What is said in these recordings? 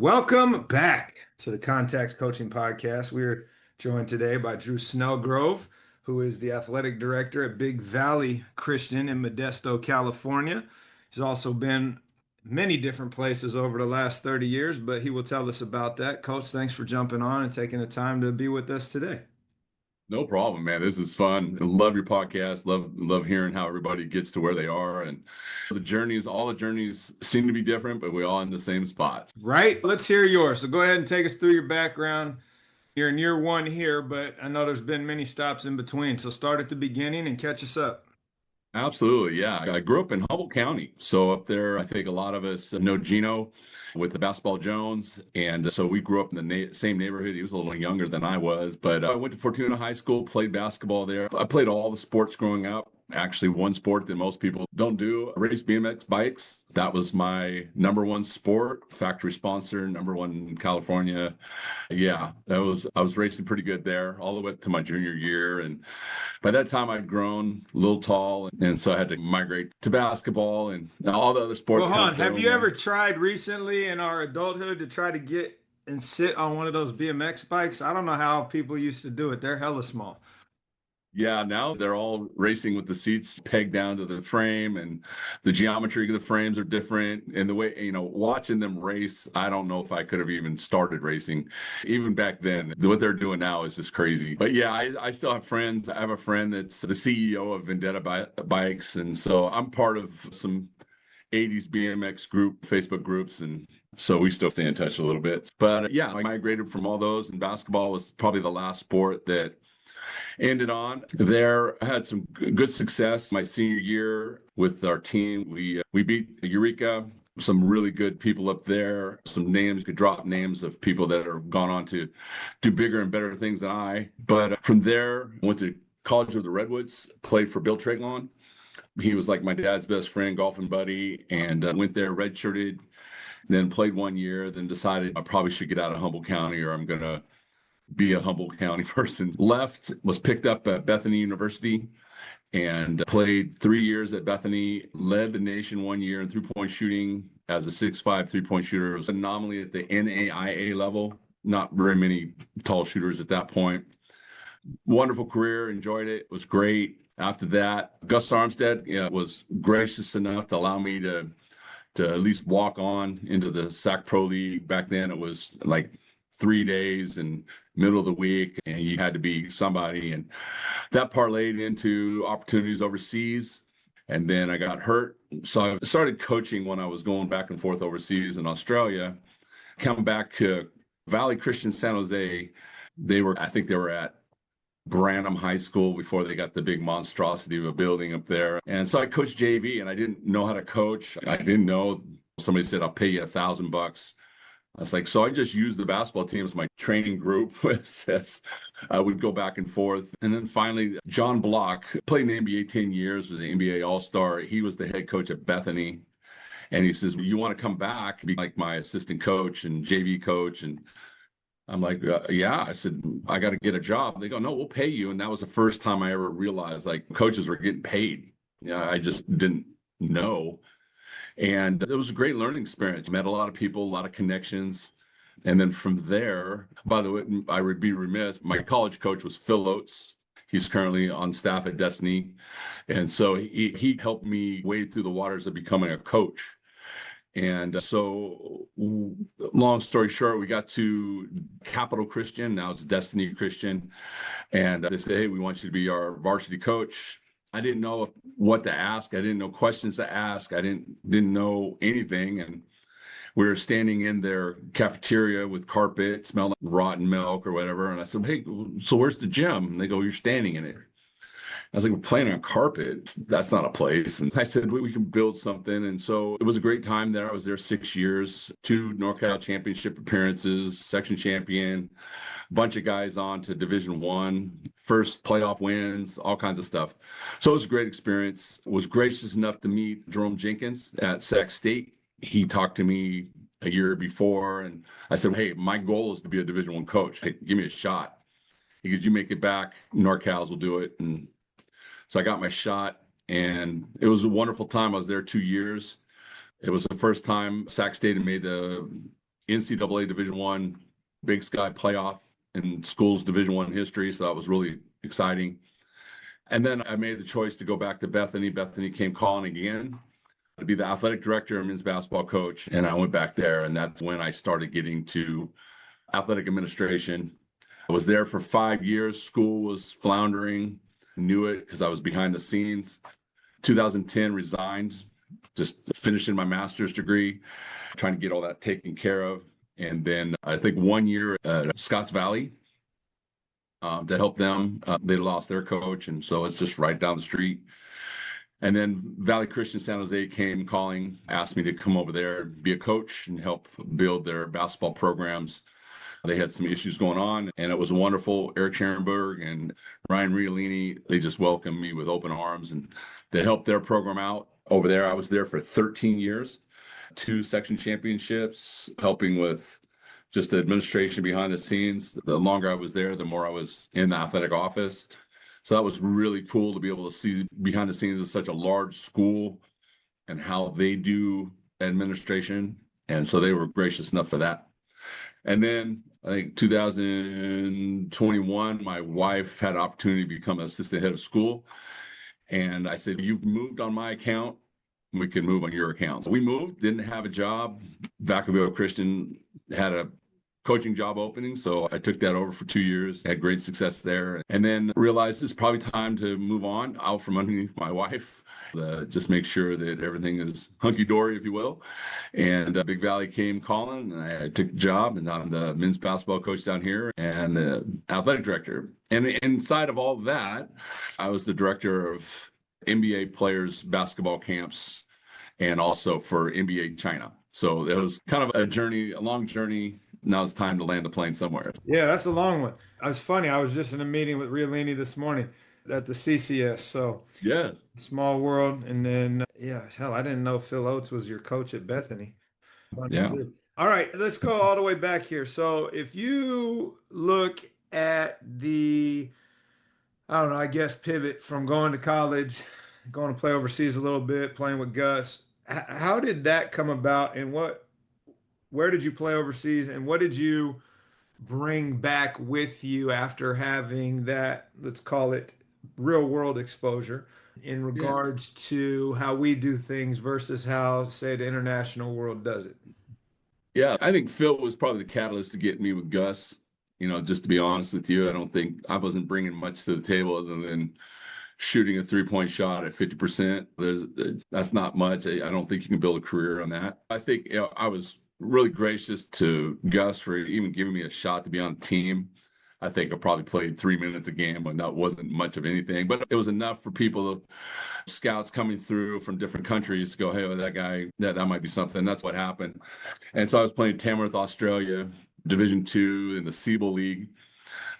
Welcome back to the Contacts Coaching Podcast. We are joined today by Drew Snelgrove, who is the athletic director at Big Valley Christian in Modesto, California. He's also been many different places over the last 30 years, but he will tell us about that. Coach, thanks for jumping on and taking the time to be with us today. No problem, man. This is fun. I love your podcast. Love hearing how everybody gets to where they are. And all the journeys seem to be different, but we're all in the same spots. Right? Let's hear yours. So go ahead and take us through your background. You're in year one here, but I know there's been many stops in between. So start at the beginning and catch us up. Absolutely. Yeah. I grew up in Humboldt County. So up there, I think a lot of us know Gino with the Basketball Jones. And so we grew up in the same neighborhood. He was a little younger than I was, but I went to Fortuna High School, played basketball there. I played all the sports growing up. Actually, one sport that most people don't do, race BMX bikes. That was my number one sport, factory sponsor, number one in California. Yeah, I was racing pretty good there all the way up to my junior year. And by that time, I'd grown a little tall. And so I had to migrate to basketball and all the other sports. Well, hold on. Have you ever tried recently in our adulthood to try to get and sit on one of those BMX bikes? I don't know how people used to do it. They're hella small. Yeah, now they're all racing with the seats pegged down to the frame, and the geometry of the frames are different. And the way, watching them race, I don't know if I could have even started racing even back then. What they're doing now is just crazy. But yeah, I still have friends. I have a friend that's the CEO of Vendetta Bikes. And so I'm part of some 80s BMX Facebook groups. And so we still stay in touch a little bit. But yeah, I migrated from all those, and basketball was probably the last sport that ended on there. I had some good success my senior year with our team. We beat Eureka, some really good people up there. Some names, could drop names of people that have gone on to do bigger and better things than I. But from there, went to college with the Redwoods, played for Bill Treglon. He was like my dad's best friend, golfing buddy, and went there redshirted, then played 1 year, then decided I probably should get out of Humboldt County or I'm going to be a Humboldt County person. Left, was picked up at Bethany University and played 3 years at Bethany, led the nation 1 year in three-point shooting as a 6'5" three-point shooter. It was an anomaly at the NAIA level. Not very many tall shooters at that point. Wonderful career, enjoyed it, was great. After that, Gus Armstead was gracious enough to allow me to at least walk on into the SAC Pro League. Back then, it was like 3 days and middle of the week, and you had to be somebody. And that parlayed into opportunities overseas. And then I got hurt. So I started coaching when I was going back and forth overseas in Australia. Come back to Valley Christian San Jose. I think they were at Branham High School before they got the big monstrosity of a building up there. And so I coached JV, and I didn't know how to coach. I didn't know. Somebody said, I'll pay you $1,000. I was like, so I just used the basketball team as my training group. I would go back and forth. And then finally, John Block played in the NBA 10 years, was an NBA All-Star. He was the head coach at Bethany. And he says, well, you want to come back, be like my assistant coach and JV coach? And I'm like, yeah. I said, I got to get a job. They go, no, we'll pay you. And that was the first time I ever realized like coaches were getting paid. Yeah, I just didn't know. And it was a great learning experience. Met a lot of people, a lot of connections. And then from there, by the way, I would be remiss, my college coach was Phil Oates. He's currently on staff at Destiny. And so he helped me wade through the waters of becoming a coach. And so long story short, we got to Capital Christian. Now it's Destiny Christian. And they say, hey, we want you to be our varsity coach. I didn't know what to ask. I didn't know questions to ask. I didn't know anything. And we were standing in their cafeteria with carpet, smelled like rotten milk or whatever. And I said, hey, so where's the gym? And they go, you're standing in it. I was like, we're playing on carpet. That's not a place. And I said, we can build something. And so it was a great time there. I was there 6 years, 2 NorCal championship appearances, section champion, bunch of guys on to Division I, first playoff wins, all kinds of stuff. So it was a great experience. Was gracious enough to meet Jerome Jenkins at Sac State. He talked to me a year before, and I said, hey, my goal is to be a Division I coach. Hey, give me a shot. He goes, you make it back, NorCals will do it. And so I got my shot, and it was a wonderful time. I was there 2 years. It was the first time Sac State had made the NCAA Division I Big Sky playoff in school's Division I history. So that was really exciting. And then I made the choice to go back to Bethany. Bethany came calling again to be the athletic director and men's basketball coach. And I went back there, and that's when I started getting to athletic administration. I was there for 5 years. School was floundering, knew it because I was behind the scenes. 2010 resigned, just finishing my master's degree, trying to get all that taken care of. And then I think 1 year at Scotts Valley to help them. They lost their coach, and so it's just right down the street. And then Valley Christian San Jose came calling, asked me to come over there, be a coach, and help build their basketball programs. They had some issues going on, and it was wonderful. Eric Scherenberg and Ryan Riolini, they just welcomed me with open arms, and they helped their program out over there. I was there for 13 years, 2 section championships, helping with just the administration behind the scenes. The longer I was there, the more I was in the athletic office. So that was really cool to be able to see behind the scenes of such a large school and how they do administration. And so they were gracious enough for that. And then I think 2021, my wife had an opportunity to become assistant head of school. And I said, "You've moved on my account. We can move on your account." So we moved, didn't have a job. Vacaville Christian had a coaching job opening. So I took that over for 2 years, had great success there, and then realized it's probably time to move on out from underneath my wife, just make sure that everything is hunky-dory, if you will. And Big Valley came calling, and I took the job, and I'm the men's basketball coach down here and the athletic director. And inside of all that, I was the director of NBA players' basketball camps and also for NBA China. So it was kind of a journey, a long journey. Now it's time to land the plane somewhere. Yeah, that's a long one. It's funny. I was just in a meeting with Riolini this morning at the CCS. So Yes. small world. And then, yeah, hell, I didn't know Phil Oates was your coach at Bethany. Funny Yeah. too. All right, let's go all the way back here. So if you look at I don't know, I guess pivot from going to college, going to play overseas a little bit, playing with Gus, how did that come about, and where did you play overseas, and what did you bring back with you after having that, let's call it real world exposure in regards to how we do things versus how, say, the international world does it? Yeah, I think Phil was probably the catalyst to get me with Gus. Just to be honest with you, I don't think I wasn't bringing much to the table other than shooting a 3-point shot at 50%. That's not much. I don't think you can build a career on that. I think I was really gracious to Gus for even giving me a shot to be on the team. I think I probably played 3 minutes a game, and that wasn't much of anything, but it was enough for people, scouts coming through from different countries, to go, "Hey, that guy, that might be something." That's what happened. And so I was playing Tamworth, Australia, Division II in the Siebel League.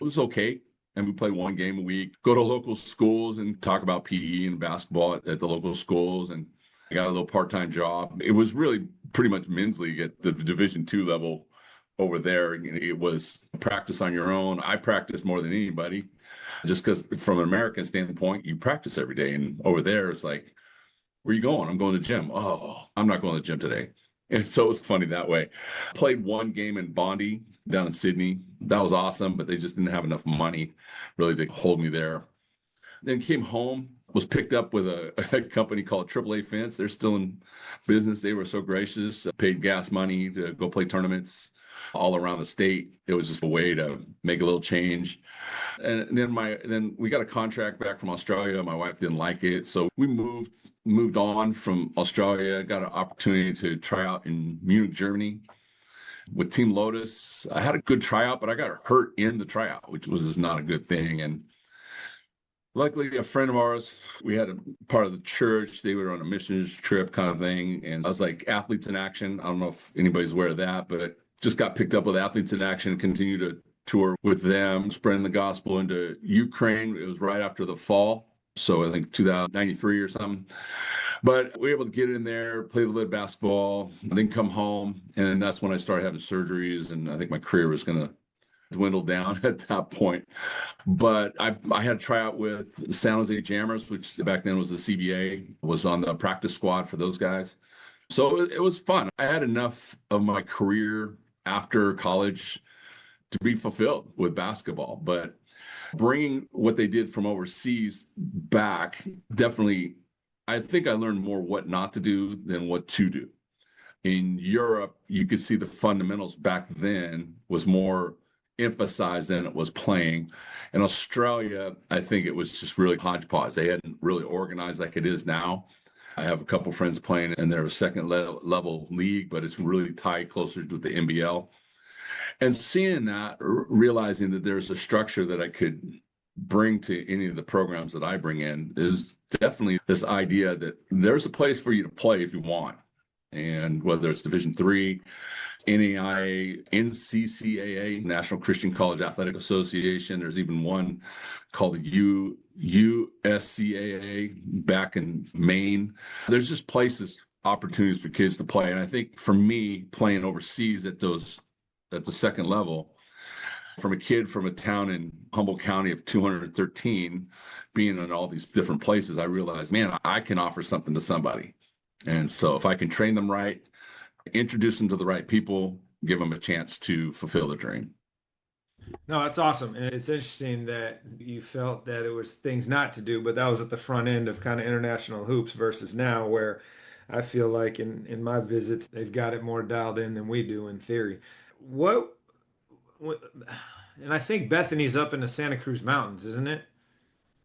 It was okay. And we play 1 game a week, go to local schools and talk about PE and basketball at the local schools. And I got a little part-time job. It was really pretty much men's league at the Division II level over there. It was practice on your own. I practiced more than anybody, just because from an American standpoint, you practice every day. And over there, it's like, "Where are you going?" "I'm going to the gym." "Oh, I'm not going to the gym today." And so it was funny that way. Played 1 game in Bondi down in Sydney. That was awesome, but they just didn't have enough money really to hold me there. Then came home, was picked up with a company called AAA Fence. They're still in business. They were so gracious, paid gas money to go play tournaments all around the state. It was just a way to make a little change. And then we got a contract back from Australia. My wife didn't like it, so we moved on from Australia. Got an opportunity to try out in Munich, Germany, with Team Lotus. I had a good tryout, but I got hurt in the tryout, which was not a good thing. And luckily, a friend of ours, we had a part of the church, they were on a missions trip kind of thing. And I was like, Athletes in Action. I don't know if anybody's aware of that, but just got picked up with Athletes in Action, continue to tour with them, spreading the gospel into Ukraine. It was right after the fall. So I think 2093 or something. But we were able to get in there, play a little bit of basketball, and then come home. And that's when I started having surgeries. And I think my career was going to dwindle down at that point. But I had a tryout with San Jose Jammers, which back then was the CBA, was on the practice squad for those guys. So it was fun. I had enough of my career after college to be fulfilled with basketball. But bringing what they did from overseas back, definitely, I think I learned more what not to do than what to do. In Europe, you could see the fundamentals back then was more emphasized than it was playing. In Australia, I think it was just really hodgepodge. They hadn't really organized like it is now. I have a couple friends playing in their second level league, but it's really tight, closer to the NBL. And seeing that, realizing that there's a structure that I could bring to any of the programs that I bring in, is definitely this idea that there's a place for you to play if you want. And whether it's Division III, NAIA, NCCAA, National Christian College Athletic Association, there's even one called the USCAA back in Maine. There's just places, opportunities for kids to play. And I think for me, playing overseas at the second level, from a kid from a town in Humboldt County of 213, being in all these different places, I realized, man, I can offer something to somebody. And so if I can train them right, introduce them to the right people, give them a chance to fulfill their dream. No, that's awesome. And it's interesting that you felt that it was things not to do, but that was at the front end of kind of international hoops versus now, where I feel like in my visits, they've got it more dialed in than we do in theory. What, and I think Bethany's up in the Santa Cruz Mountains, isn't it?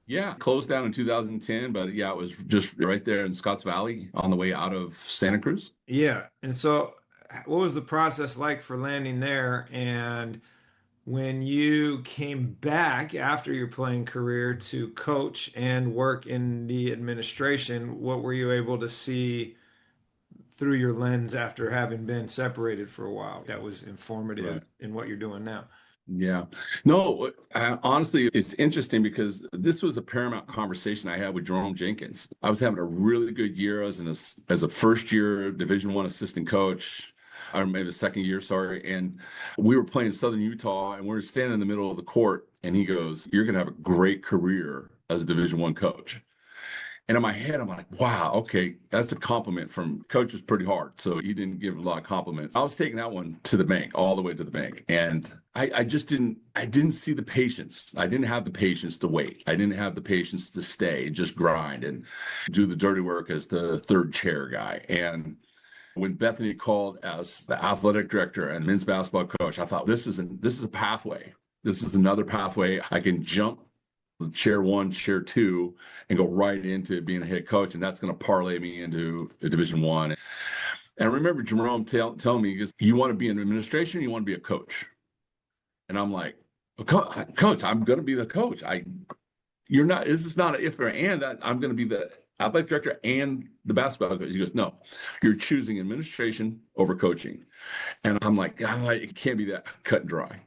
Yeah, closed down in 2010, but yeah, it was just right there in Scotts Valley on the way out of Santa Cruz. Yeah. And so what was the process like for landing there? And when you came back after your playing career to coach and work in the administration, what were you able to see through your lens after having been separated for a while that was informative Right. in what you're doing now? Yeah. No, honestly, it's interesting because this was a paramount conversation I had with Jerome Jenkins. I was having a really good year as a first year Division I assistant coach, or maybe the second year, sorry. And we were playing Southern Utah, and we were standing in the middle of the court, and he goes, "You're going to have a great career as a Division I coach." And in my head, I'm like, wow, okay, that's a compliment from coach. Was pretty hard. So he didn't give a lot of compliments. I was taking that one to the bank, all the way to the bank. And I just didn't see the patience. I didn't have the patience to wait. I didn't have the patience to stay and just grind and do the dirty work as the third chair guy. And when Bethany called as the athletic director and men's basketball coach, I thought, this is a pathway. This is another pathway. I can jump chair one, chair two, and go right into being a head coach. And that's going to parlay me into a Division I. And I remember Jerome telling me, he goes, "You want to be in administration, or you want to be a coach?" And I'm like, "Coach, I'm going to be the coach. This is not an if or and, that I'm going to be the athletic director and the basketball coach." He goes, "No, you're choosing administration over coaching." And I'm like, it can't be that cut and dry.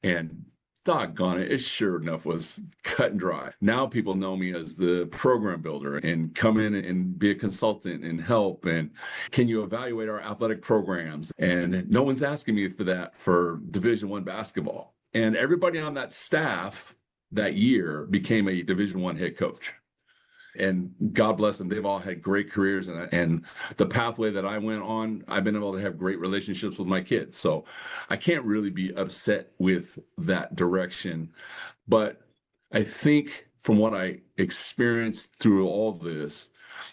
And doggone it sure enough was cut and dry. Now people know me as the program builder and come in and be a consultant and help. And can you evaluate our athletic programs? And no one's asking me for that for Division I basketball. And everybody on that staff that year became a Division I head coach. And God bless them. They've all had great careers. And the pathway that I went on, I've been able to have great relationships with my kids. So I can't really be upset with that direction. But I think from what I experienced through all this,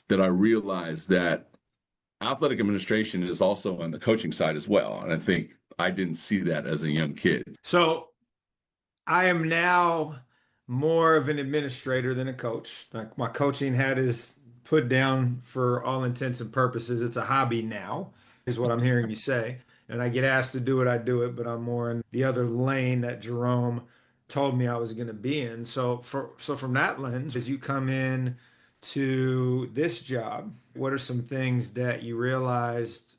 that I realized that athletic administration is also on the coaching side as well. And I think I didn't see that as a young kid. So I am now more of an administrator than a coach. Like my coaching hat is put down for all intents and purposes. It's a hobby now, is what I'm hearing you say. And I get asked to do it, I do it, but I'm more in the other lane that Jerome told me I was going to be in. So from that lens, as you come in to this job, what are some things that you realized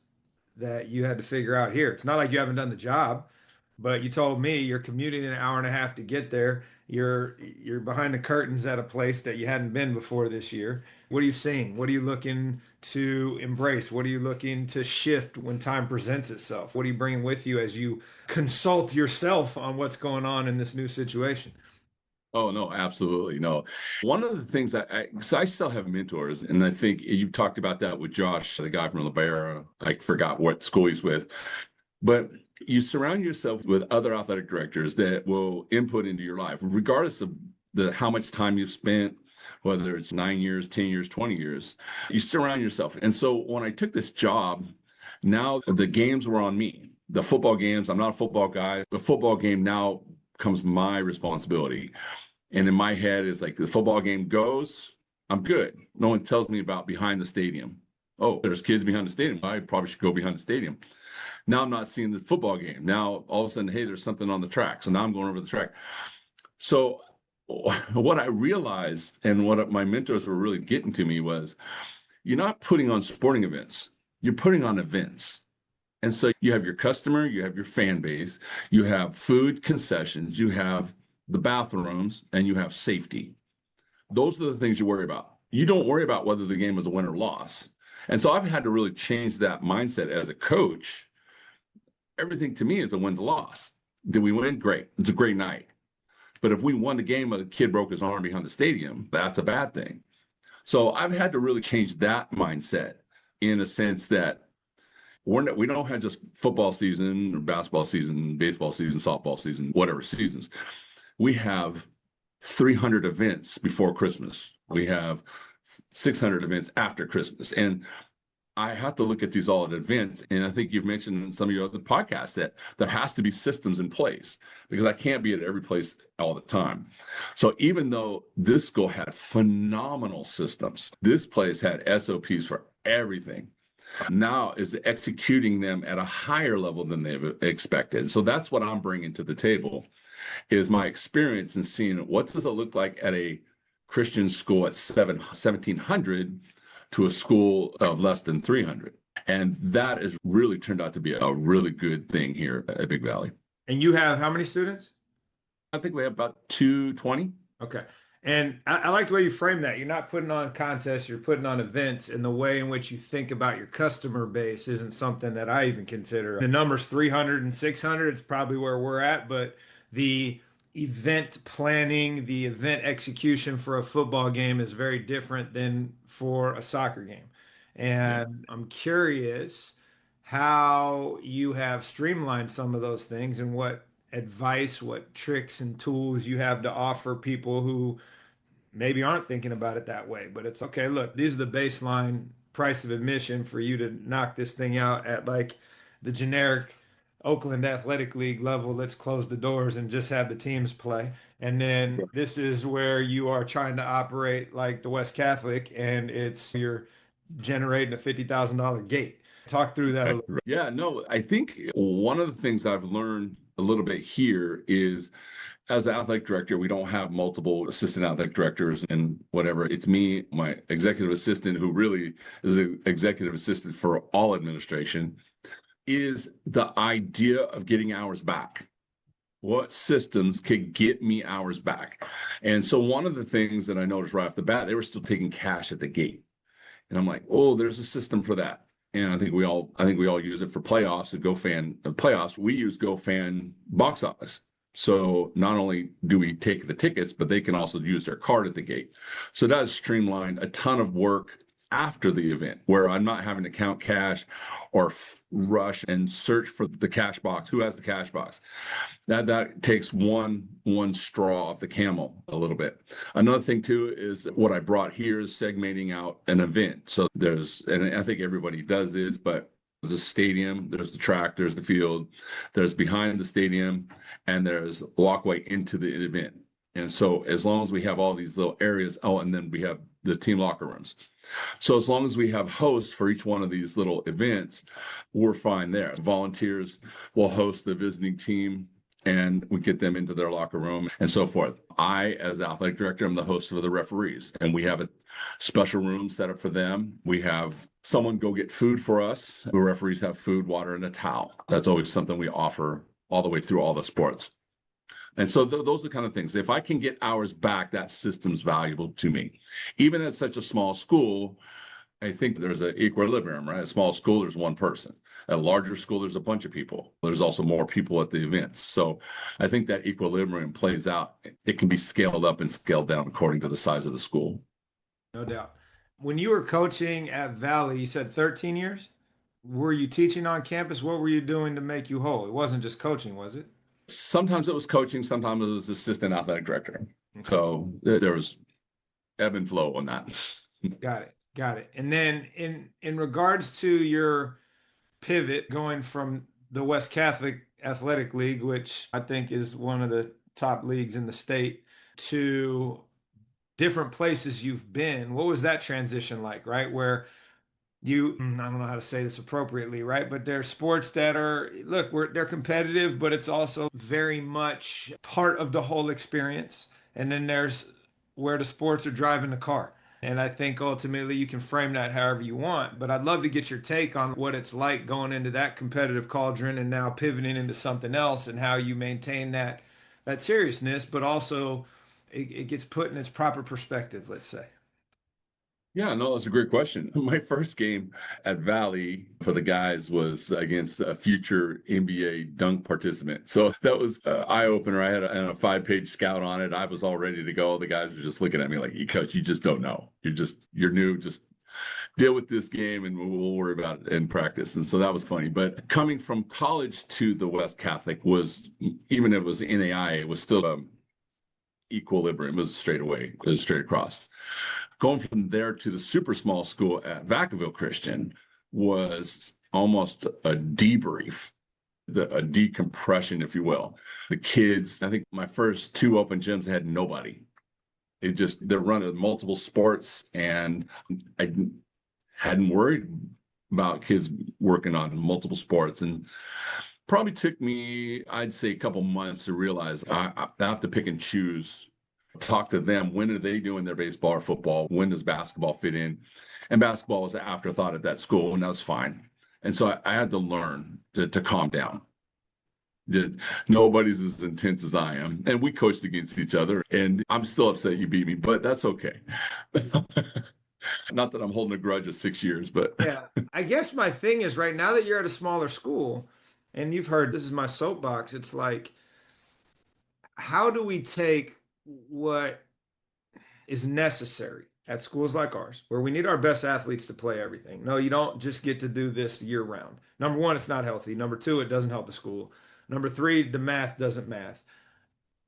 that you had to figure out here? It's not like you haven't done the job, but you told me you're commuting an hour and a half to get there. You're behind the curtains at a place that you hadn't been before this year. What are you seeing? What are you looking to embrace? What are you looking to shift when time presents itself? What are you bringing with you as you consult yourself on what's going on in this new situation? Oh, no, absolutely. No. One of the things so I still have mentors, and I think you've talked about that with Josh, the guy from Libera. I forgot what school he's with. But You surround yourself with other athletic directors that will input into your life, regardless of how much time you've spent, whether it's 9 years, 10 years, 20 years. You surround yourself. And so when I took this job, now the games were on me. The football games, I'm not a football guy. The football game now becomes my responsibility. And in my head is like the football game goes, I'm good. No one tells me about behind the stadium. Oh, there's kids behind the stadium. I probably should go behind the stadium. Now I'm not seeing the football game. Now all of a sudden, hey, there's something on the track. So now I'm going over the track. So what I realized and what my mentors were really getting to me was you're not putting on sporting events. You're putting on events. And so you have your customer, you have your fan base, you have food concessions, you have the bathrooms, and you have safety. Those are the things you worry about. You don't worry about whether the game was a win or loss. And so I've had to really change that mindset as a coach. Everything to me is a win to loss. Did we win? Great. It's a great night. But if we won the game, a kid broke his arm behind the stadium, that's a bad thing. So I've had to really change that mindset in a sense that we don't have just football season, or basketball season, baseball season, softball season, whatever seasons. We have 300 events before Christmas. We have 600 events after Christmas. And I have to look at these all at events. And I think you've mentioned in some of your other podcasts that there has to be systems in place because I can't be at every place all the time. So even though this school had phenomenal systems, this place had SOPs for everything. Now is executing them at a higher level than they've expected. So that's what I'm bringing to the table is my experience in seeing what does it look like at a Christian school at 1,700 to a school of less than 300. And that has really turned out to be a really good thing here at Big Valley. And you have how many students? I think we have about 220. Okay. And I like the way you frame that. You're not putting on contests, you're putting on events, and the way in which you think about your customer base isn't something that I even consider. The numbers 300 and 600, it's probably where we're at, but the event planning, the event execution for a football game is very different than for a soccer game. And I'm curious how you have streamlined some of those things and what advice, what tricks and tools you have to offer people who maybe aren't thinking about it that way. But it's okay, look, these are the baseline price of admission for you to knock this thing out at like the generic Oakland Athletic League level. Let's close the doors and just have the teams play. And then this is where you are trying to operate like the West Catholic, and you're generating a $50,000 gate. Talk through that a little bit. Yeah, no, I think one of the things I've learned a little bit here is as the athletic director, we don't have multiple assistant athletic directors and whatever. It's me, my executive assistant, who really is an executive assistant for all administration, is the idea of getting hours back. What systems could get me hours back? And so one of the things that I noticed right off the bat, they were still taking cash at the gate. And I'm like, oh, there's a system for that. And I think we all use it for playoffs and playoffs. We use GoFan box office. So not only do we take the tickets, but they can also use their card at the gate. So that has streamlined a ton of work after the event where I'm not having to count cash or rush and search for the cash box. Who has the cash box? That takes one straw off the camel a little bit. Another thing too is what I brought here is segmenting out an event. So and I think everybody does this, but there's a stadium, there's the track, there's the field, there's behind the stadium, and there's walkway into the event. And so as long as we have all these little areas, and then we have the team locker rooms. So as long as we have hosts for each one of these little events, we're fine there. Volunteers will host the visiting team and we get them into their locker room and so forth. I, as the athletic director, am the host of the referees, and we have a special room set up for them. We have someone go get food for us. The referees have food, water, and a towel. That's always something we offer all the way through all the sports. And so those are the kind of things. If I can get hours back, that system's valuable to me. Even at such a small school, I think there's an equilibrium, right? A small school, there's one person. At a larger school, there's a bunch of people. There's also more people at the events. So I think that equilibrium plays out. It can be scaled up and scaled down according to the size of the school. No doubt. When you were coaching at Valley, you said 13 years? were you teaching on campus? What were you doing to make you whole? It wasn't just coaching, was it? Sometimes it was coaching, sometimes it was assistant athletic director. Okay. So there was ebb and flow on that. Got it. Got it. And then in regards to your pivot going from the West Catholic Athletic League, which I think is one of the top leagues in the state, to different places you've been, what was that transition like, right? Where I don't know how to say this appropriately, right? But they're sports that are, look, they're competitive, but it's also very much part of the whole experience. And then there's where the sports are driving the car. And I think ultimately you can frame that however you want. But I'd love to get your take on what it's like going into that competitive cauldron and now pivoting into something else and how you maintain that seriousness, but also it gets put in its proper perspective, let's say. Yeah, no, that's a great question. My first game at Valley for the guys was against a future NBA dunk participant. So that was an eye opener. I had a 5-page scout on it. I was all ready to go. The guys were just looking at me like, Coach, you just don't know. You're new. Just deal with this game and we'll worry about it in practice. And so that was funny. But coming from college to the West Catholic was, even if it was NAI, it was still equilibrium. It was straight away. It was straight across. Going from there to the super small school at Vacaville Christian was almost a debrief, a decompression, if you will. The kids, I think my first 2 open gyms had nobody. They're running multiple sports, and I hadn't worried about kids working on multiple sports. And probably took me, I'd say, a couple months to realize I have to pick and choose, talk to them. When are they doing their baseball or football? When does basketball fit in? And basketball was an afterthought at that school, and that's fine. And so I had to learn to calm down. Nobody's as intense as I am. And we coached against each other, and I'm still upset you beat me, but that's okay. Not that I'm holding a grudge of 6 years, but Yeah. I guess my thing is right now that you're at a smaller school and you've heard this is my soapbox, it's like, how do we take what is necessary at schools like ours, where we need our best athletes to play everything? No, you don't just get to do this year round. Number one, it's not healthy. Number two, it doesn't help the school. Number three, the math doesn't math.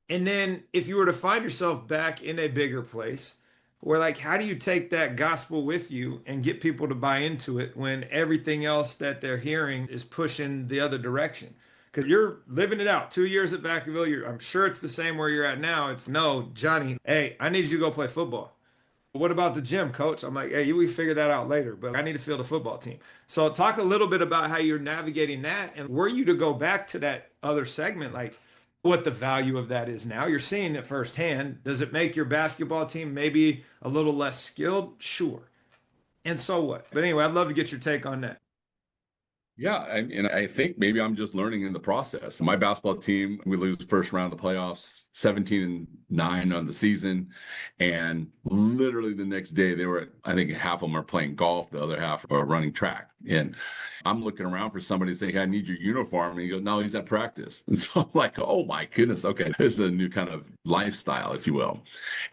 And then if you were to find yourself back in a bigger place, where like, how do you take that gospel with you and get people to buy into it when everything else that they're hearing is pushing the other direction? Because you're living it out. 2 years at Vacaville, I'm sure it's the same where you're at now. It's no, Johnny, hey, I need you to go play football. What about the gym, coach? I'm like, hey, we figure that out later, but I need to field a football team. So talk a little bit about how you're navigating that, and were you to go back to that other segment, like what the value of that is now. You're seeing it firsthand. Does it make your basketball team maybe a little less skilled? Sure. And so what? But anyway, I'd love to get your take on that. yeah, and I think maybe I'm just learning in the process. My basketball team, we lose first round of the playoffs, 17-9 on the season. And literally the next day, I think half of them are playing golf, the other half are running track. And I'm looking around for somebody to say, hey, I need your uniform. And he goes, no, he's at practice. And so I'm like, oh my goodness, okay, this is a new kind of lifestyle, if you will.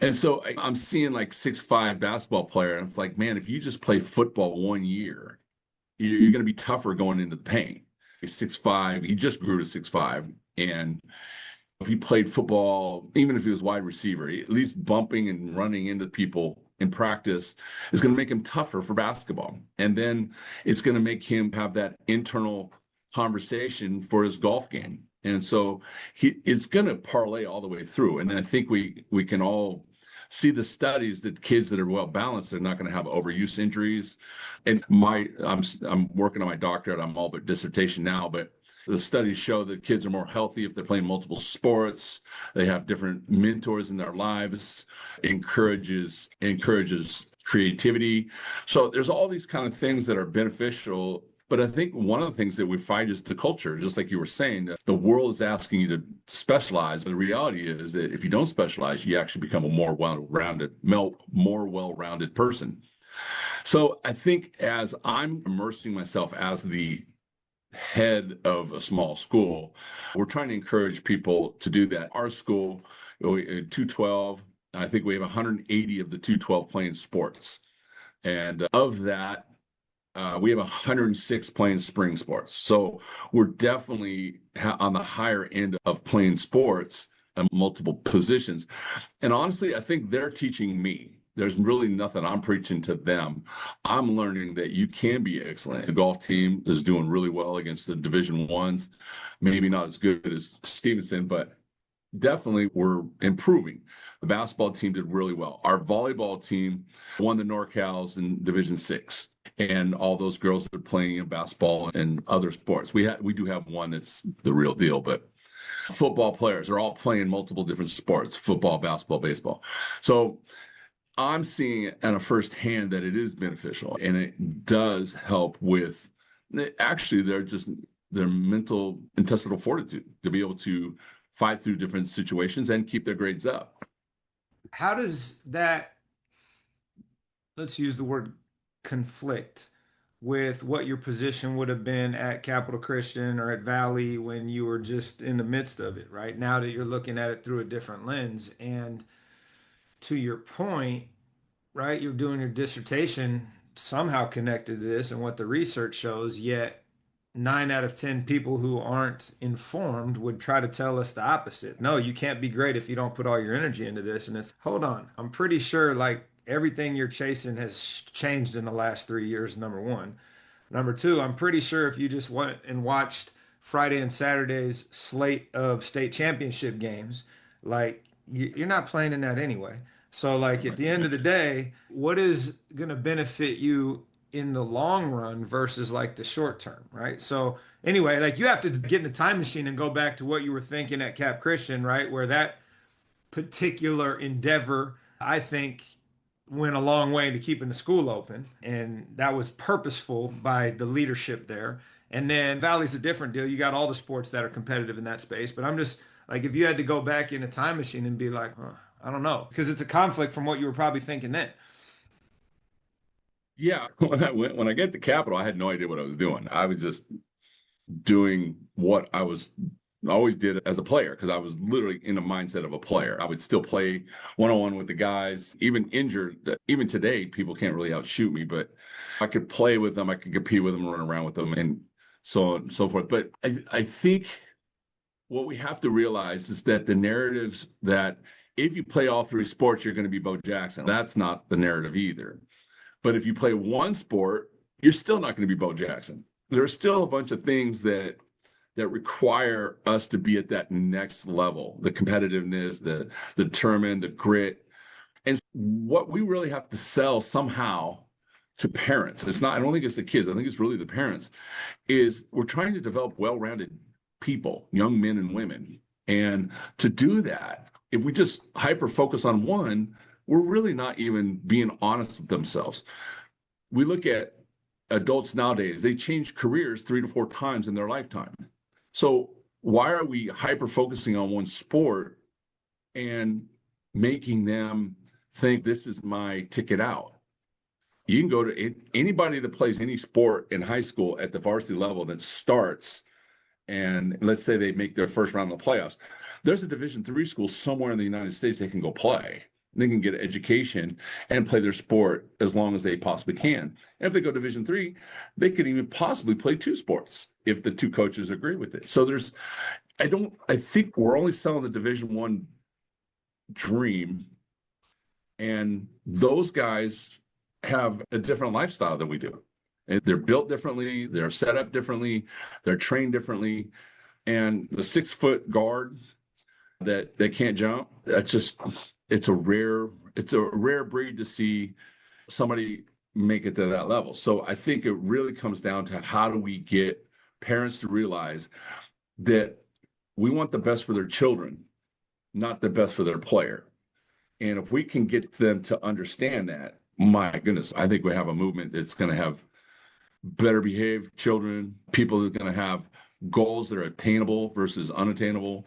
And so I'm seeing like 6'5" basketball player. And I'm like, man, if you just play football 1 year, you're going to be tougher going into the paint. He's 6'5". He just grew to 6'5". And if he played football, even if he was wide receiver, at least bumping and running into people in practice is going to make him tougher for basketball. And then it's going to make him have that internal conversation for his golf game. And so it's going to parlay all the way through. And I think we can all see the studies that kids that are well balanced are not going to have overuse injuries. And I'm working on my doctorate. I'm all but dissertation now, but the studies show that kids are more healthy if they're playing multiple sports. They have different mentors in their lives, encourages creativity. So there's all these kind of things that are beneficial. But I think one of the things that we find is the culture, just like you were saying, the world is asking you to specialize. The reality is that if you don't specialize, you actually become a more well-rounded person. So I think as I'm immersing myself as the head of a small school, we're trying to encourage people to do that. Our school, 212, I think we have 180 of the 212 playing sports. And of that, We have 106 playing spring sports. So we're definitely on the higher end of playing sports and multiple positions. And honestly, I think they're teaching me. There's really nothing I'm preaching to them. I'm learning that you can be excellent. The golf team is doing really well against the Division Ones. Maybe not as good as Stevenson, but definitely we're improving. The basketball team did really well. Our volleyball team won the NorCals in Division 6, and all those girls are playing in basketball and other sports. We do have one that's the real deal, but football players are all playing multiple different sports: football, basketball, baseball. So I'm seeing it on a firsthand that it is beneficial, and it does help with actually their mental intestinal fortitude to be able to fight through different situations and keep their grades up. How does that, let's use the word conflict, with what your position would have been at Capital Christian or at Valley when you were just in the midst of it, right? Now that you're looking at it through a different lens. And to your point, right, you're doing your dissertation somehow connected to this and what the research shows, yet 9 out of 10 people who aren't informed would try to tell us the opposite. No, you can't be great if you don't put all your energy into this. And it's, hold on, I'm pretty sure like everything you're chasing has changed in the last 3 years, number one. Number two, I'm pretty sure if you just went and watched Friday and Saturday's slate of state championship games, like you're not playing in that anyway. So, like at the end of the day, what is going to benefit you in the long run versus like the short term, right? So, anyway, like you have to get in a time machine and go back to what you were thinking at Cap Christian, right? Where that particular endeavor, I think, went a long way to keeping the school open. And that was purposeful by the leadership there. And then Valley's a different deal. You got all the sports that are competitive in that space. But I'm just like, if you had to go back in a time machine and be like, huh, I don't know, because it's a conflict from what you were probably thinking then. Yeah, when I get to Capitol, I had no idea what I was doing. I was just doing what I was always did as a player because I was literally in a mindset of a player. I would still play one-on-one with the guys, even injured. Even today, people can't really outshoot me, but I could play with them. I could compete with them, run around with them, and so on and so forth. But I think what we have to realize is that the narratives that if you play all three sports, you're going to be Bo Jackson. That's not the narrative either. But if you play one sport, you're still not going to be Bo Jackson. There's still a bunch of things that require us to be at that next level: the competitiveness, the determined, the grit. And what we really have to sell somehow to parents, it's not, I don't think it's the kids, I think it's really the parents, is we're trying to develop well-rounded people, young men and women. And to do that, if we just hyper focus on one, we're really not even being honest with themselves. We look at adults nowadays, they change careers 3 to 4 times in their lifetime. So why are we hyper focusing on one sport and making them think this is my ticket out? You can go to anybody that plays any sport in high school at the varsity level that starts, and let's say they make their first round of the playoffs. There's a Division III school somewhere in the United States they can go play. They can get an education and play their sport as long as they possibly can. And if they go Division III, they could even possibly play 2 sports if the 2 coaches agree with it. So I think we're only selling the Division I dream, and those guys have a different lifestyle than we do. And they're built differently, they're set up differently, they're trained differently. And the 6-foot guard that they can't jump, it's a rare breed to see somebody make it to that level. So I think it really comes down to how do we get parents to realize that we want the best for their children, not the best for their player. And if we can get them to understand that, my goodness, I think we have a movement that's going to have better behaved children, people that are going to have goals that are attainable versus unattainable.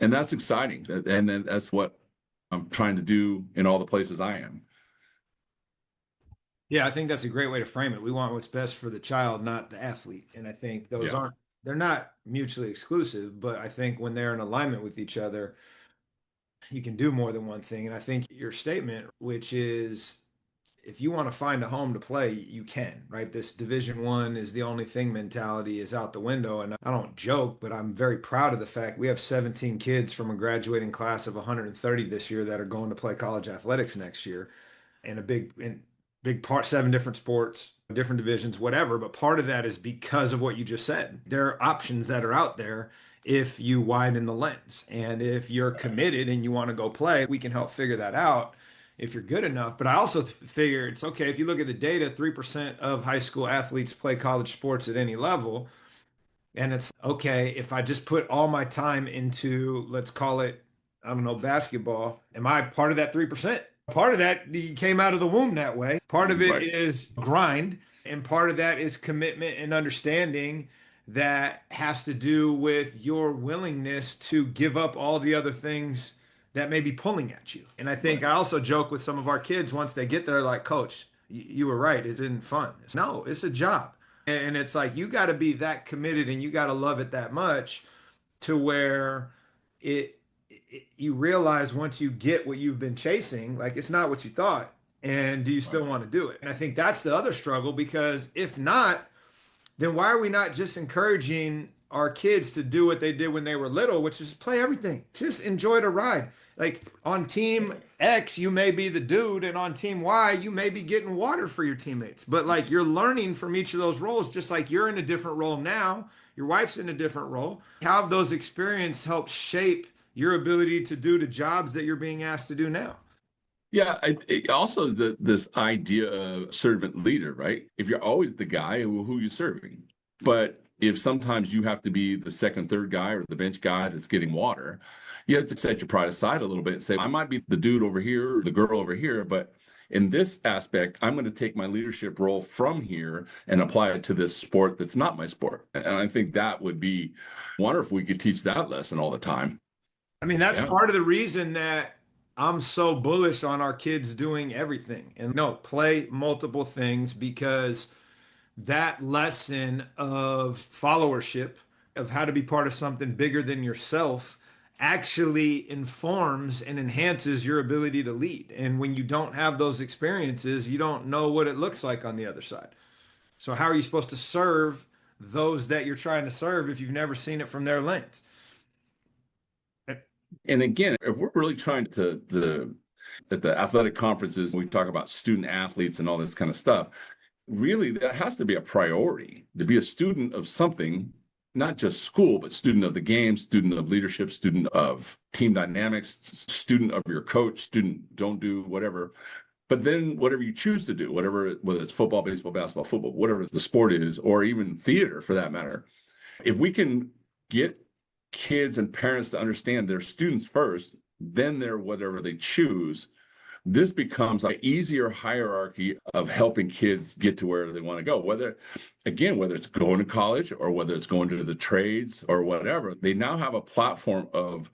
And that's exciting. And then that's what I'm trying to do in all the places I am. Yeah, I think that's a great way to frame it. We want what's best for the child, not the athlete. And I think those Yeah. they're not mutually exclusive, but I think when they're in alignment with each other, you can do more than one thing. And I think your statement, which is if you want to find a home to play, you can, right? This Division I is the only thing mentality is out the window. And I don't joke, but I'm very proud of the fact we have 17 kids from a graduating class of 130 this year that are going to play college athletics next year. And big part, 7 different sports, different divisions, whatever. But part of that is because of what you just said. There are options that are out there if you widen the lens. And if you're committed and you want to go play, we can help figure that out if you're good enough. But I also figure it's okay if you look at the data, 3% of high school athletes play college sports at any level. And it's okay if I just put all my time into, let's call it, I don't know, basketball. Am I part of that 3%? Part of that came out of the womb that way. Part of it Right. is grind, and part of that is commitment and understanding that has to do with your willingness to give up all the other things that may be pulling at you. And I think Right. I also joke with some of our kids once they get there, like, Coach, you were right. It isn't fun. No, it's a job. And it's like you got to be that committed and you got to love it that much to where you realize once you get what you've been chasing, like it's not what you thought. And do you still want to do it? And I think that's the other struggle because if not, then why are we not just encouraging our kids to do what they did when they were little, which is play everything, just enjoy the ride. Like on team X, you may be the dude, and on team Y, you may be getting water for your teammates. But like you're learning from each of those roles, just like you're in a different role now, your wife's in a different role. How have those experiences helped shape your ability to do the jobs that you're being asked to do now? Yeah, also this idea of servant leader, right? If you're always the guy, who you serving? But if sometimes you have to be the second, third guy or the bench guy that's getting water, you have to set your pride aside a little bit and say, I might be the dude over here, or the girl over here, but in this aspect, I'm going to take my leadership role from here and apply it to this sport that's not my sport. And I think that would be wonderful if we could teach that lesson all the time. I mean, that's Yeah. part of the reason that I'm so bullish on our kids doing everything and no, play multiple things because that lesson of followership, of how to be part of something bigger than yourself, actually informs and enhances your ability to lead. And when you don't have those experiences, you don't know what it looks like on the other side. So, how are you supposed to serve those that you're trying to serve if you've never seen it from their lens? And again, if we're really trying to at the athletic conferences, we talk about student athletes and all this kind of stuff. Really, that has to be a priority to be a student of something, not just school, but student of the game, student of leadership, student of team dynamics, student of your coach, student don't do whatever. But then whatever you choose to do, whatever, whether it's football, baseball, basketball, football, whatever the sport is, or even theater for that matter, if we can get kids and parents to understand their students first, then they're whatever they choose, this becomes an easier hierarchy of helping kids get to where they want to go. Whether it's going to college or whether it's going to the trades or whatever, they now have a platform of,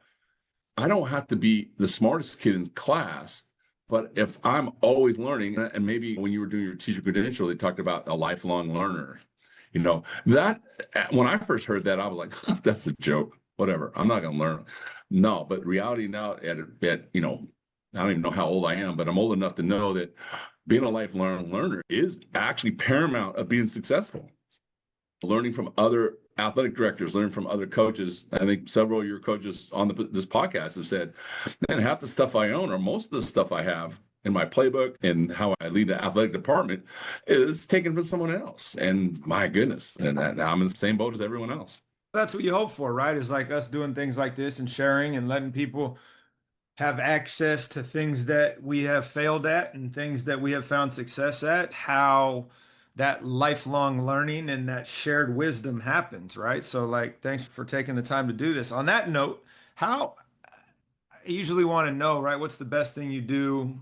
I don't have to be the smartest kid in class, but if I'm always learning, and maybe when you were doing your teacher credential, they talked about a lifelong learner. That when I first heard that, I was like, that's a joke. Whatever. I'm not going to learn. No, but reality now at I don't even know how old I am, but I'm old enough to know that being a lifelong learner is actually paramount of being successful. Learning from other athletic directors, learning from other coaches. I think several of your coaches on this podcast have said, man, half the stuff I own or most of the stuff I have in my playbook and how I lead the athletic department is taken from someone else. And my goodness, and I'm in the same boat as everyone else. That's what you hope for, right? Is like us doing things like this and sharing and letting people have access to things that we have failed at and things that we have found success at, how that lifelong learning and that shared wisdom happens, right? So, like, thanks for taking the time to do this. On that note, how I usually want to know, right, what's the best thing you do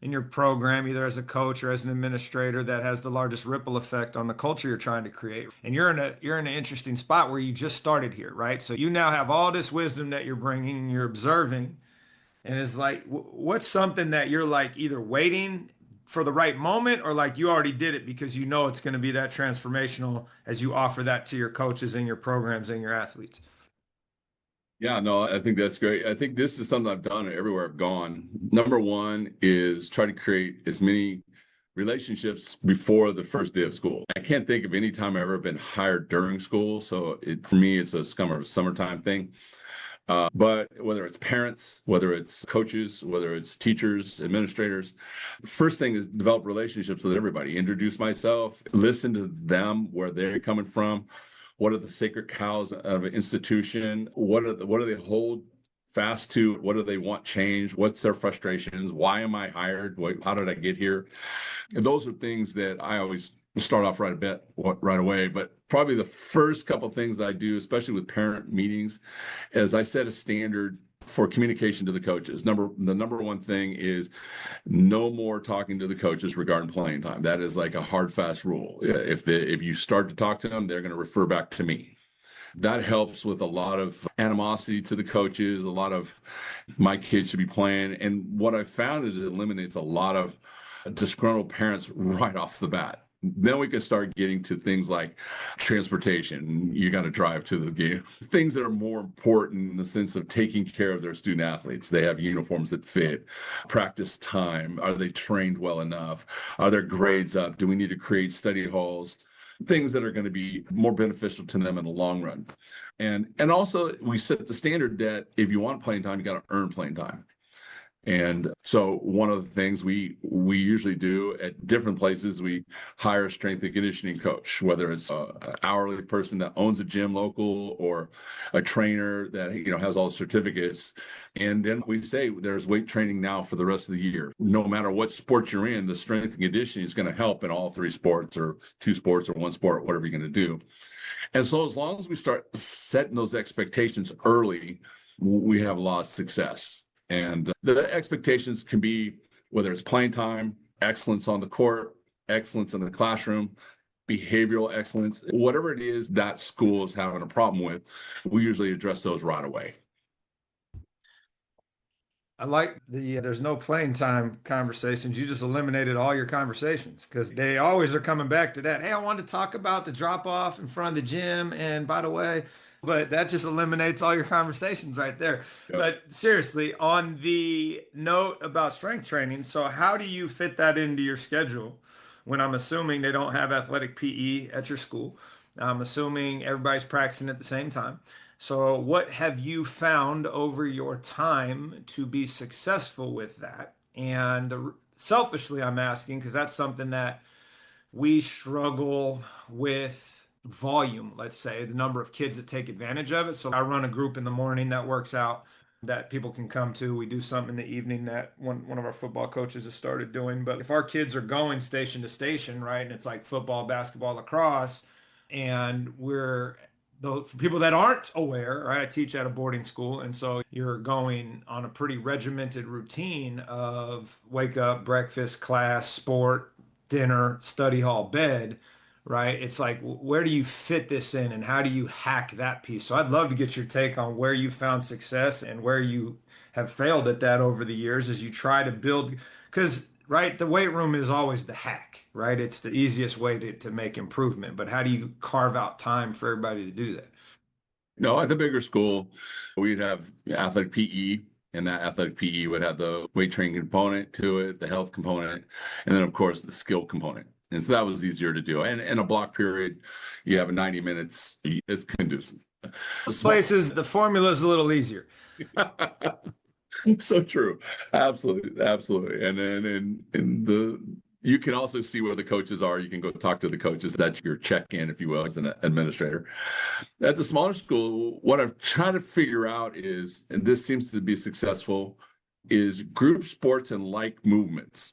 in your program, either as a coach or as an administrator, that has the largest ripple effect on the culture you're trying to create? And you're in an interesting spot where you just started here, right? So you now have all this wisdom that you're bringing, you're observing, and it's like, what's something that you're like either waiting for the right moment or like you already did it because you know it's going to be that transformational as you offer that to your coaches and your programs and your athletes? Yeah, no, I think that's great. I think this is something I've done everywhere I've gone. Number one is try to create as many relationships before the first day of school. I can't think of any time I've ever been hired during school. So for me, it's a summertime thing. But whether it's parents, whether it's coaches, whether it's teachers, administrators, first thing is develop relationships with everybody. Introduce myself, listen to them, where they're coming from. What are the sacred cows of an institution? What do they hold fast to? What do they want changed? What's their frustrations? Why am I hired? How did I get here? And those are things that I always start off right away. But probably the first couple of things that I do, especially with parent meetings, is I set a standard for communication to the coaches. The number one thing is no more talking to the coaches regarding playing time. That is like a hard, fast rule. If you start to talk to them, they're going to refer back to me. That helps with a lot of animosity to the coaches, a lot of my kids should be playing. And what I found is it eliminates a lot of disgruntled parents right off the bat. Then we can start getting to things like transportation. You got to drive to the game. Things that are more important in the sense of taking care of their student athletes. They have uniforms that fit. Practice time. Are they trained well enough? Are their grades up? Do we need to create study halls? Things that are going to be more beneficial to them in the long run. And also we set the standard that if you want playing time, you got to earn playing time. And so one of the things we usually do at different places, we hire a strength and conditioning coach, whether it's an hourly person that owns a gym local or a trainer that has all the certificates. And then we say there's weight training now for the rest of the year. No matter what sport you're in, the strength and conditioning is going to help in all three sports or two sports or one sport, whatever you're going to do. And so as long as we start setting those expectations early, we have a lot of success. And the expectations can be whether it's playing time, excellence on the court, excellence in the classroom, behavioral excellence, whatever it is that school is having a problem with, we usually address those right away. I like there's no playing time conversations. You just eliminated all your conversations because they always are coming back to that. Hey, I wanted to talk about the drop off in front of the gym. And by the way, but that just eliminates all your conversations right there. Yep. But seriously, on the note about strength training, so how do you fit that into your schedule when I'm assuming they don't have athletic PE at your school? I'm assuming everybody's practicing at the same time. So what have you found over your time to be successful with that? And selfishly, I'm asking because that's something that we struggle with volume, let's say, the number of kids that take advantage of it. So I run a group in the morning that works out that people can come to. We do something in the evening that one of our football coaches has started doing. But if our kids are going station to station, right, and it's like football, basketball, lacrosse, and for people that aren't aware, right, I teach at a boarding school. And so you're going on a pretty regimented routine of wake up, breakfast, class, sport, dinner, study hall, bed, right? It's like, where do you fit this in and how do you hack that piece? So I'd love to get your take on where you found success and where you have failed at that over the years as you try to build, because right, the weight room is always the hack, right? It's the easiest way to make improvement, but how do you carve out time for everybody to do that? No, at the bigger school, we'd have athletic PE, and that athletic PE would have the weight training component to it, the health component, and then of course the skill component. And so that was easier to do. And in a block period, you have 90 minutes, it's conducive. Those places, the formula is a little easier. So true. Absolutely. Absolutely. And then you can also see where the coaches are. You can go talk to the coaches. That's your check-in, if you will, as an administrator. At the smaller school, what I've tried to figure out is, and this seems to be successful, is group sports and like movements.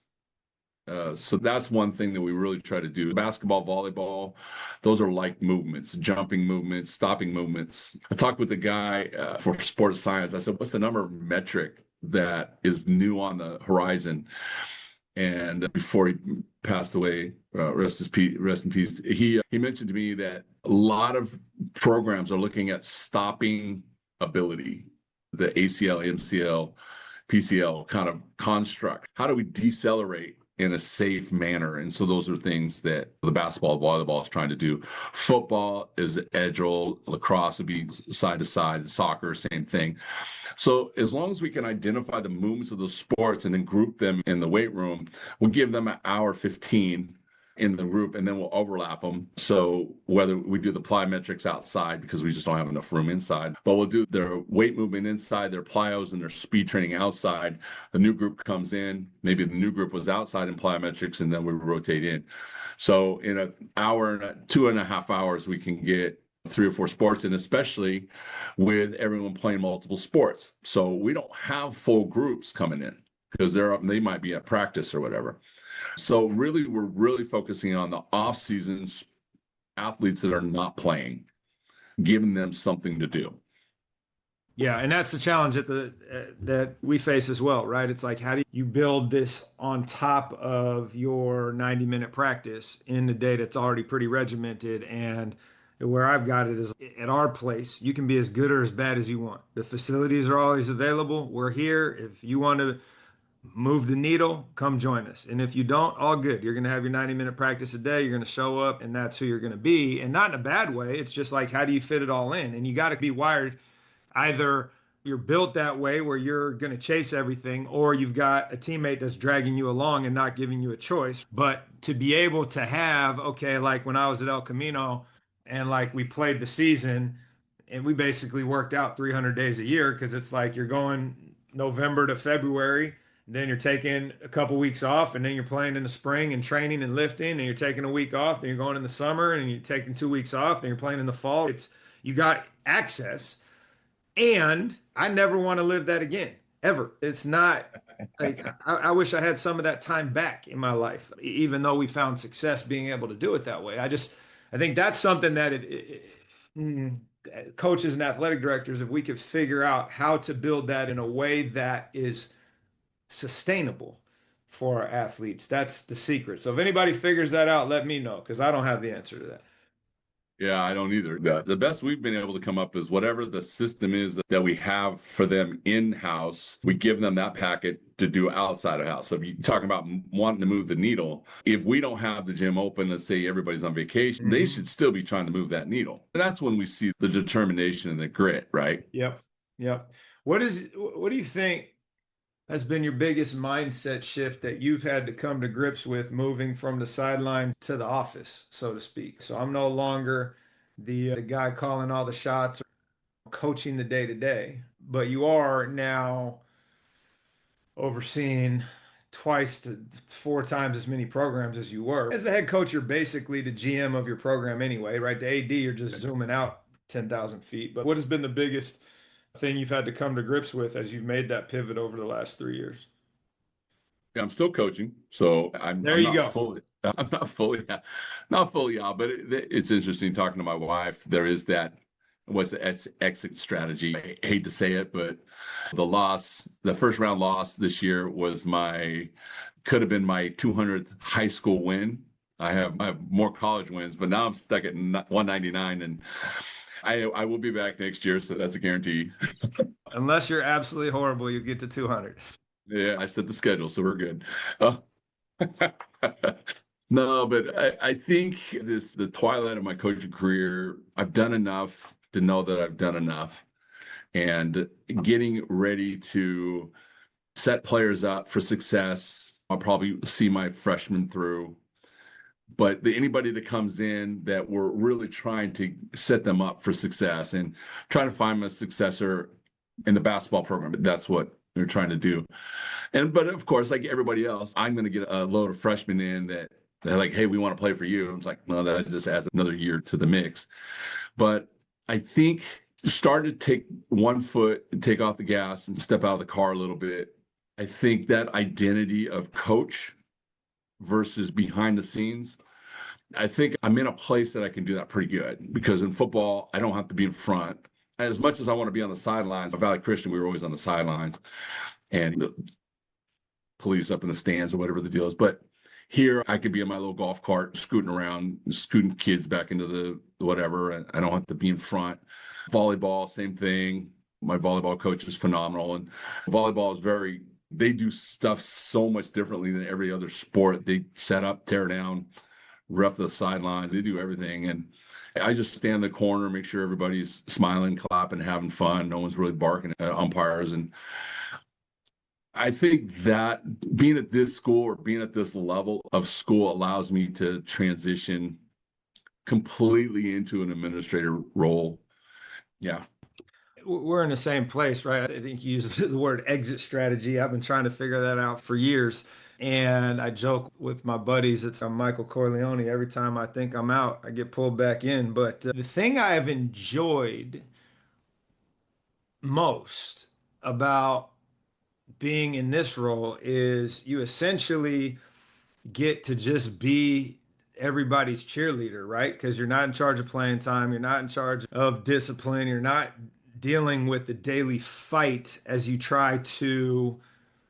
So that's one thing that we really try to do. Basketball, volleyball, those are like movements, jumping movements, stopping movements. I talked with the guy for sports science. I said, what's the number metric that is new on the horizon? And before he passed away, rest in peace, he mentioned to me that a lot of programs are looking at stopping ability, the ACL, MCL, PCL kind of construct. How do we decelerate in a safe manner. And so those are things that the basketball, volleyball is trying to do. Football is edge roll, lacrosse would be side to side, soccer, same thing. So as long as we can identify the movements of those sports and then group them in the weight room, we'll give them an hour 15 in the group, and then we'll overlap them. So whether we do the plyometrics outside because we just don't have enough room inside, but we'll do their weight movement inside, their plyos and their speed training outside. The new group comes in, maybe the new group was outside in plyometrics, and then we rotate in. So in an hour and 2.5 hours, we can get 3 or 4 sports, and especially with everyone playing multiple sports. So we don't have full groups coming in because they might be at practice or whatever. So really, we're really focusing on the off-season athletes that are not playing, giving them something to do. Yeah, and that's the challenge that we face as well, right? It's like, how do you build this on top of your 90-minute practice in the day that's already pretty regimented? And where I've got it is at our place, you can be as good or as bad as you want. The facilities are always available. We're here. If you want to move the needle, come join us. And if you don't, all good. You're going to have your 90-minute practice a day. You're going to show up, and that's who you're going to be. And not in a bad way. It's just like, how do you fit it all in? And you got to be wired. Either you're built that way where you're going to chase everything, or you've got a teammate that's dragging you along and not giving you a choice. But to be able to have, okay, like when I was at El Camino and like we played the season and we basically worked out 300 days a year, because it's like you're going November to February. Then you're taking a couple weeks off, and then you're playing in the spring and training and lifting, and you're taking a week off, then you're going in the summer, and you're taking 2 weeks off, then you're playing in the fall. You got access, and I never want to live that again, ever. It's not like I wish I had some of that time back in my life, even though we found success being able to do it that way. I think that's something that coaches and athletic directors, if we could figure out how to build that in a way that is sustainable for our athletes, that's the secret. So if anybody figures that out, let me know, because I don't have the answer to that. Yeah, I don't either. The best we've been able to come up is whatever the system is that we have for them in-house, we give them that packet to do outside of house. So if you're talking about wanting to move the needle, if we don't have the gym open, let's say everybody's on vacation, they should still be trying to move that needle. And that's when we see the determination and the grit, right? Yep. What do you think has been your biggest mindset shift that you've had to come to grips with moving from the sideline to the office, so to speak? So I'm no longer the guy calling all the shots or coaching the day-to-day, but you are now overseeing 2 to 4 times as many programs as you were. As the head coach, you're basically the GM of your program anyway, right? The AD, you're just zooming out 10,000 feet. But what has been the biggest thing you've had to come to grips with as you've made that pivot over the last 3 years? Yeah, I'm still coaching, so I'm not fully out, but it's interesting talking to my wife. There is that, what's the exit strategy? I hate to say it, but the first round loss this year could have been my 200th high school win. I have more college wins, but now I'm stuck at 199, and I will be back next year, so that's a guarantee. Unless you're absolutely horrible, you get to 200. Yeah, I set the schedule, so we're good. No, but I think the twilight of my coaching career, I've done enough to know that I've done enough, and getting ready to set players up for success. I'll probably see my freshmen through. But anybody that comes in that we're really trying to set them up for success and trying to find a successor in the basketball program. That's what we're trying to do. But of course, like everybody else, I'm going to get a load of freshmen in that they're like, hey, we want to play for you. I'm like, no, that just adds another year to the mix. But I think start to take one foot and take off the gas and step out of the car a little bit. I think that identity of coach versus behind the scenes, I think I'm in a place that I can do that pretty good, because in football, I don't have to be in front. As much as I want to be on the sidelines, at Valley Christian, we were always on the sidelines and the police up in the stands or whatever the deal is. But here I could be in my little golf cart, scooting around, scooting kids back into the whatever, and I don't have to be in front. Volleyball, same thing. My volleyball coach is phenomenal, and volleyball is very they do stuff so much differently than every other sport. They set up, tear down, ref the sidelines. They do everything. And I just stand in the corner, make sure everybody's smiling, clapping, having fun. No one's really barking at umpires. And I think that being at this school or being at this level of school allows me to transition completely into an administrator role. Yeah. We're in the same place, right? I think you used the word exit strategy. I've been trying to figure that out for years. And I joke with my buddies, it's Michael Corleone. Every time I think I'm out, I get pulled back in. But the thing I have enjoyed most about being in this role is you essentially get to just be everybody's cheerleader, right? Because you're not in charge of playing time, you're not in charge of discipline, you're not dealing with the daily fight as you try to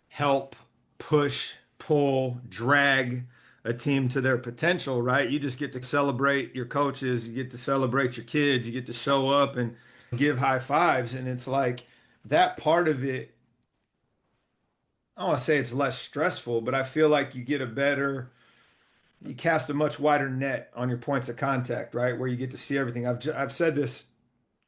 help push, pull, drag a team to their potential, right? You just get to celebrate your coaches, you get to celebrate your kids, you get to show up and give high fives. And it's like that part of it, I don't want to say it's less stressful, but I feel like you cast a much wider net on your points of contact, right? Where you get to see everything. I've said this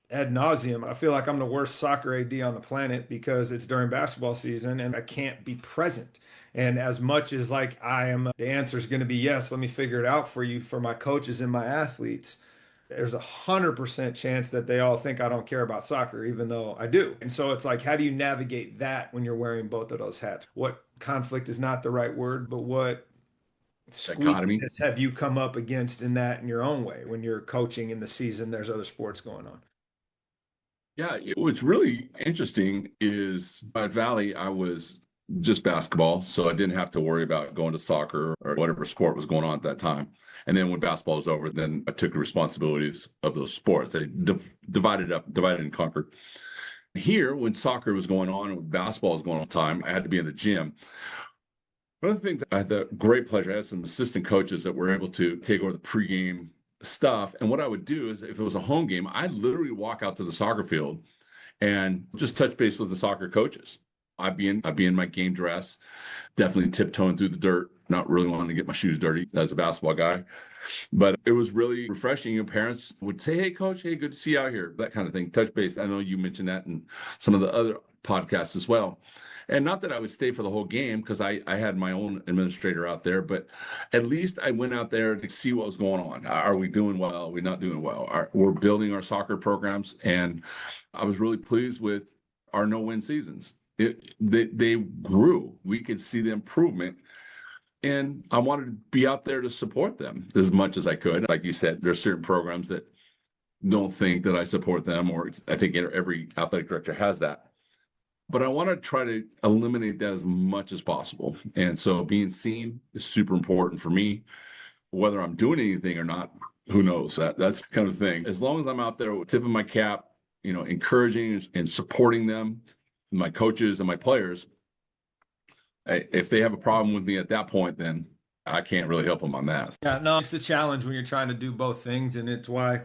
ad nauseum. I feel like I'm the worst soccer AD on the planet because it's during basketball season and I can't be present. And as much as like the answer is going to be yes, let me figure it out for you for my coaches and my athletes. There's 100% chance that they all think I don't care about soccer, even though I do. And so it's like, how do you navigate that when you're wearing both of those hats? What conflict is not the right word, but what Dichotomy. squeakiness have you come up against in that in your own way when you're coaching in the season? There's other sports going on. Yeah, what's really interesting is at Valley, I was just basketball, so I didn't have to worry about going to soccer or whatever sport was going on at that time. And then when basketball was over, then I took the responsibilities of those sports. I divided and conquered. Here, when soccer was going on and when basketball was going on time, I had to be in the gym. One of the things I had the great pleasure, I had some assistant coaches that were able to take over the pregame stuff. And what I would do is if it was a home game, I'd literally walk out to the soccer field and just touch base with the soccer coaches. I'd be in my game dress, definitely tiptoeing through the dirt, not really wanting to get my shoes dirty as a basketball guy. But it was really refreshing. Your parents would say, "Hey, coach, hey, good to see you out here," that kind of thing. Touch base. I know you mentioned that in some of the other podcasts as well. And not that I would stay for the whole game because I had my own administrator out there, but at least I went out there to see what was going on. Are we doing well? Are we not doing well? We're building our soccer programs. And I was really pleased with our no-win seasons. They grew. We could see the improvement. And I wanted to be out there to support them as much as I could. Like you said, there's certain programs that don't think that I support them, or I think every athletic director has that. But I want to try to eliminate that as much as possible. And so being seen is super important for me. Whether I'm doing anything or not, who knows? That's kind of thing. As long as I'm out there tipping my cap, encouraging and supporting them, my coaches and my players, if they have a problem with me at that point, then I can't really help them on that. Yeah, no, it's a challenge when you're trying to do both things, and it's why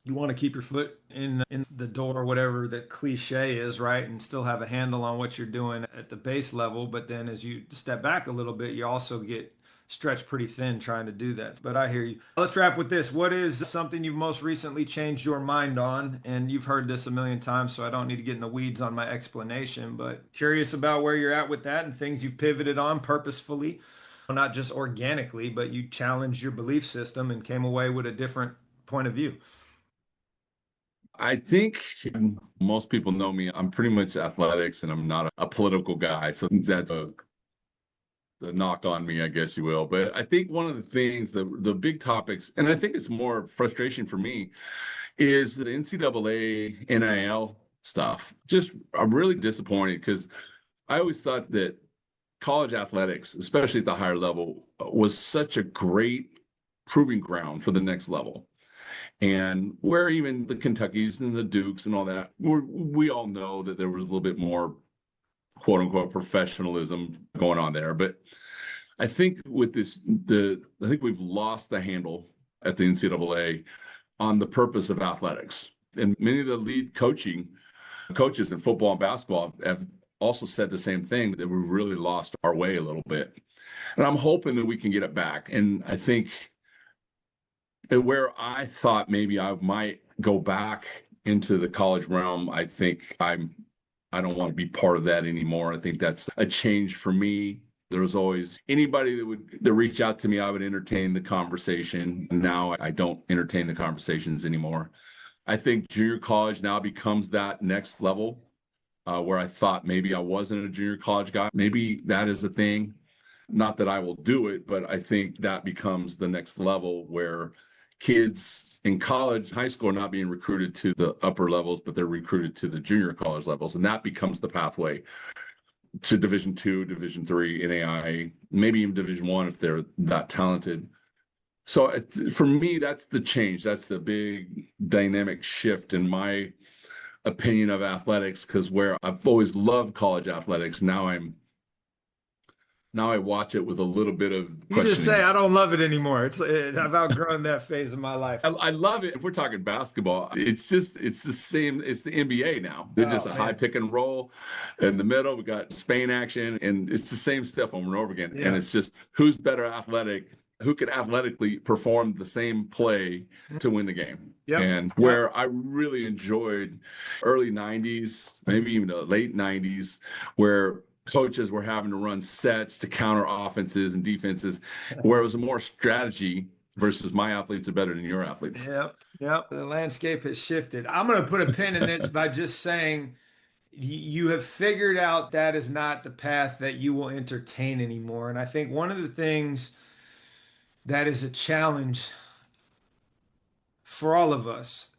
you want to keep your foot in the door, or whatever the cliche is, right? And still have a handle on what you're doing at the base level. But then as you step back a little bit, you also get stretched pretty thin trying to do that. But I hear you. Let's wrap with this. What is something you've most recently changed your mind on? And you've heard this a million times, so I don't need to get in the weeds on my explanation, but curious about where you're at with that and things you've pivoted on purposefully, not just organically, but you challenged your belief system and came away with a different point of view. I think most people know me. I'm pretty much athletics and I'm not a political guy. So that's a knock on me, I guess you will. But I think one of the things, the big topics, and I think it's more frustration for me, is the NCAA NIL stuff. I'm really disappointed because I always thought that college athletics, especially at the higher level, was such a great proving ground for the next level. And where even the Kentuckys and the Dukes and all that, we all know that there was a little bit more quote unquote professionalism going on there. But I think with this, I think we've lost the handle at the NCAA on the purpose of athletics. And many of the lead coaches in football and basketball have also said the same thing, that we really lost our way a little bit. And I'm hoping that we can get it back. And I think where I thought maybe I might go back into the college realm, I think I don't want to be part of that anymore. I think that's a change for me. There was always anybody that reach out to me, I would entertain the conversation. Now I don't entertain the conversations anymore. I think junior college now becomes that next level, where I thought maybe I wasn't a junior college guy. Maybe that is the thing. Not that I will do it, but I think that becomes the next level where kids in college, high school are not being recruited to the upper levels, but they're recruited to the junior college levels. And that becomes the pathway to Division II, Division III, NAIA, maybe even Division I if they're that talented. So for me, that's the change. That's the big dynamic shift in my opinion of athletics, because where I've always loved college athletics, now I watch it with a little bit of You just questioning. say, I don't love it anymore. I've outgrown that phase of my life. I love it. If we're talking basketball, it's the same. It's the NBA now. They're just a high pick and roll in the middle. We got Spain action, and it's the same stuff over and over again. Yeah. And it's just who's better athletic, who can athletically perform the same play to win the game. Yep. And where I really enjoyed early 90s, maybe even the late 90s, where coaches were having to run sets to counter offenses and defenses, where it was a more strategy versus my athletes are better than your athletes. Yep. The landscape has shifted. I'm going to put a pin in this by just saying you have figured out that is not the path that you will entertain anymore. And I think one of the things that is a challenge for all of us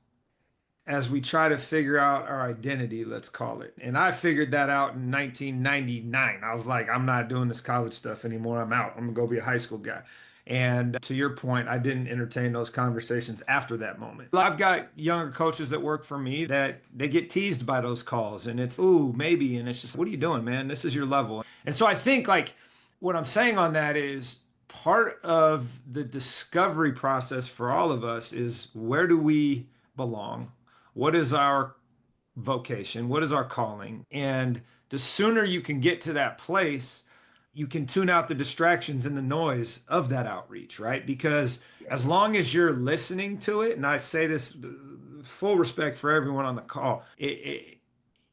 as we try to figure out our identity, let's call it. And I figured that out in 1999. I was like, I'm not doing this college stuff anymore. I'm out. I'm gonna go be a high school guy. And to your point, I didn't entertain those conversations after that moment. I've got younger coaches that work for me that they get teased by those calls, and it's, ooh, maybe. And it's just, what are you doing, man? This is your level. And so I think like what I'm saying on that is part of the discovery process for all of us is, where do we belong? What is our vocation? What is our calling? And the sooner you can get to that place, you can tune out the distractions and the noise of that outreach, right? Because as long as you're listening to it, and I say this full respect for everyone on the call,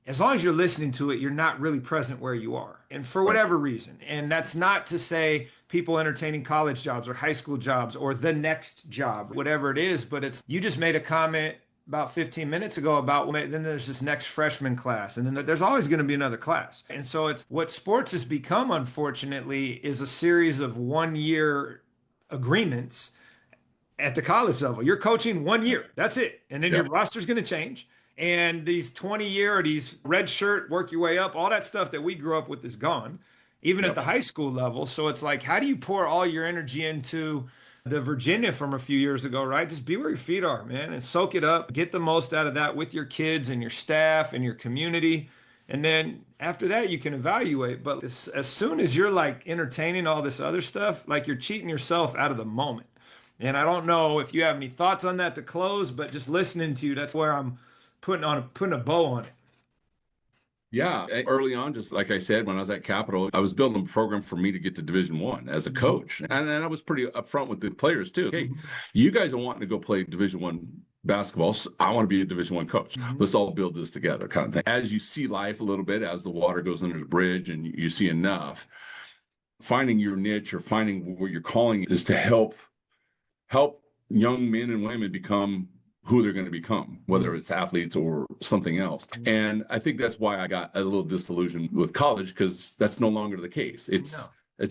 as long as you're listening to it, you're not really present where you are. And for whatever reason, and that's not to say people entertaining college jobs or high school jobs or the next job, whatever it is, but it's, you just made a comment about 15 minutes ago about, well, then there's this next freshman class, and then there's always going to be another class. And so it's what sports has become, unfortunately, is a series of 1-year agreements at the college level. You're coaching 1 year, that's it. And then your roster's going to change. And these 20-year or these red shirt, work your way up, all that stuff that we grew up with is gone, even at the high school level. So it's like, how do you pour all your energy into the Virginia from a few years ago, right? Just be where your feet are, man, and soak it up. Get the most out of that with your kids and your staff and your community. And then after that, you can evaluate. But as soon as you're like entertaining all this other stuff, like you're cheating yourself out of the moment. And I don't know if you have any thoughts on that to close, but just listening to you, that's where I'm putting a bow on it. Yeah, early on, just like I said, when I was at Capital, I was building a program for me to get to Division I as a coach. And I was pretty upfront with the players too. Hey, you guys are wanting to go play Division I basketball. So I want to be a Division I coach. Let's all build this together, kind of thing. As you see life a little bit, as the water goes under the bridge and you see enough, finding your niche or finding where your calling is to help young men and women become who they're going to become, whether it's athletes or something else. And I think that's why I got a little disillusioned with college, because that's no longer the case. It's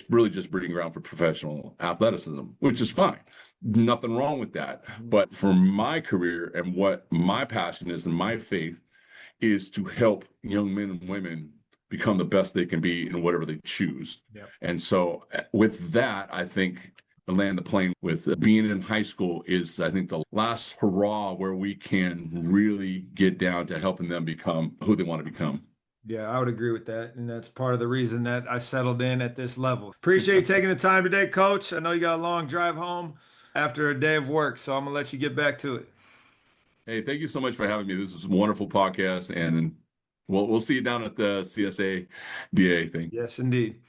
really just breeding ground for professional athleticism, which is fine. Nothing wrong with that. But for my career and what my passion is and my faith is to help young men and women become the best they can be in whatever they choose. And so with that, I think land the plane with being in high school is, I think, the last hurrah where we can really get down to helping them become who they want to become. Yeah, I would agree with that. And that's part of the reason that I settled in at this level. Appreciate you taking the time today, Coach. I know you got a long drive home after a day of work, so I'm going to let you get back to it. Hey, thank you so much for having me. This is a wonderful podcast, and we'll see you down at the CSA DA thing. Yes, indeed.